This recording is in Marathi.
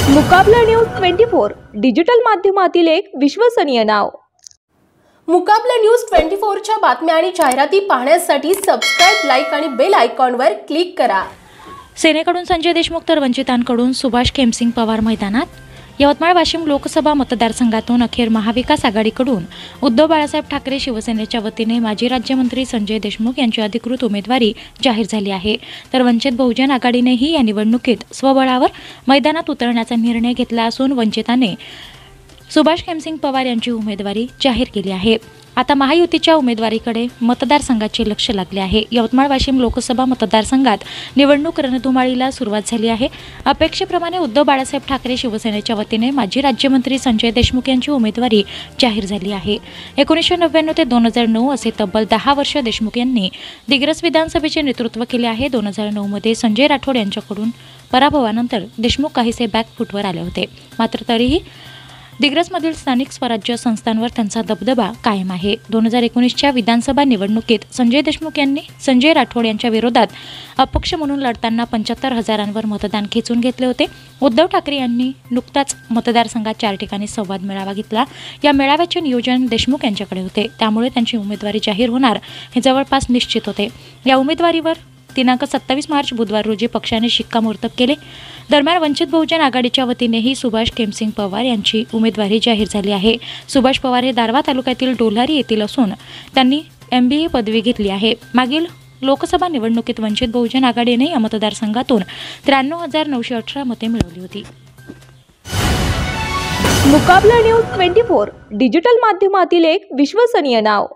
मुकाबला न्यूज 24 डिजिटल माध्यमातील एक विश्वसनीय नाव। मुकाबला न्यूज 24 च्या बातम्या आणि जाहिराती पाहण्यासाठी सबस्क्राइब, लाईक आणि बेल आयकॉनवर क्लिक करा। सेनेकडून संजय देशमुख तर वंचितांकडून सुभाष खेमसिंग पवार मैदानात। यवतमाळ वाशिम लोकसभा मतदारसंघातून अखेर महाविकास आघाडीकडून उद्धव बाळासाहेब ठाकरे शिवसेनेच्या वतीने माजी राज्यमंत्री संजय देशमुख यांची अधिकृत उमेदवारी जाहीर झाली आहे। तर वंचित बहुजन आघाडीनेही या निवडणुकीत स्वबळावर मैदानात उतरण्याचा निर्णय घेतला असून वंचिताने सुभाष खेमसिंग पवार यांची उमेदवारी जाहीर केली आहे। आता महायुतीच्या उमेदवारीकडे मतदारसंघाचे लक्ष लागले आहे। यवतमाळ वाशिम लोकसभा मतदारसंघात निवडणूक रणधुमाळीला सुरुवात झाली आहे। अपेक्षेप्रमाणे उद्धव बाळासाहेब ठाकरे शिवसेनेच्या वतीने माजी राज्यमंत्री संजय देशमुख यांची उमेदवारी जाहीर झाली आहे। 1999 ते 2009 असे तब्बल 10 वर्ष देशमुख यांनी दिग्रस विधानसभेचे नेतृत्व केले आहे। 2009 मध्ये संजय राठोड यांच्याकडून पराभवानंतर देशमुख काहीसे बॅकफुटवर आले होते, मात्र तरीही दिग्रसमधील स्थानिक स्वराज्य संस्थांवर त्यांचा दबदबा कायम आहे। 2019च्या विधानसभा निवडणुकीत संजय देशमुख यांनी संजय राठोड यांच्या विरोधात अपक्ष म्हणून लढताना 75,000वर मतदान खेचून घेतले होते। उद्धव ठाकरे यांनी नुकताच मतदारसंघात 4 ठिकाणी संवाद मेळावा घेतला। या मेळाव्याचे नियोजन देशमुख यांच्याकडे होते, त्यामुळे त्यांची उमेदवारी जाहीर होणार हे जवळपास निश्चित होते। या उमेदवारीवर दिनांक 27 मार्च बुधवार रोजी पक्षाने शिक्कामोर्तब केले। दरम्यान वंचित बहुजन आघाडीच्या वतीनेही सुभाष खेमसिंग पवार यांची उमेदवारी जाहीर झाली आहे। सुभाष पवार हे दारव्हा तालुक्यातील डोलारी येथील असून त्यांनी MBA पदवी घेतली आहे। मागील लोकसभा निवडणुकीत वंचित बहुजन आघाडीने या मतदारसंघातून 93,918 मते मिळवली होती। मुकाबला न्यूज 24 डिजिटल माध्यमातील एक विश्वसनीय नाव।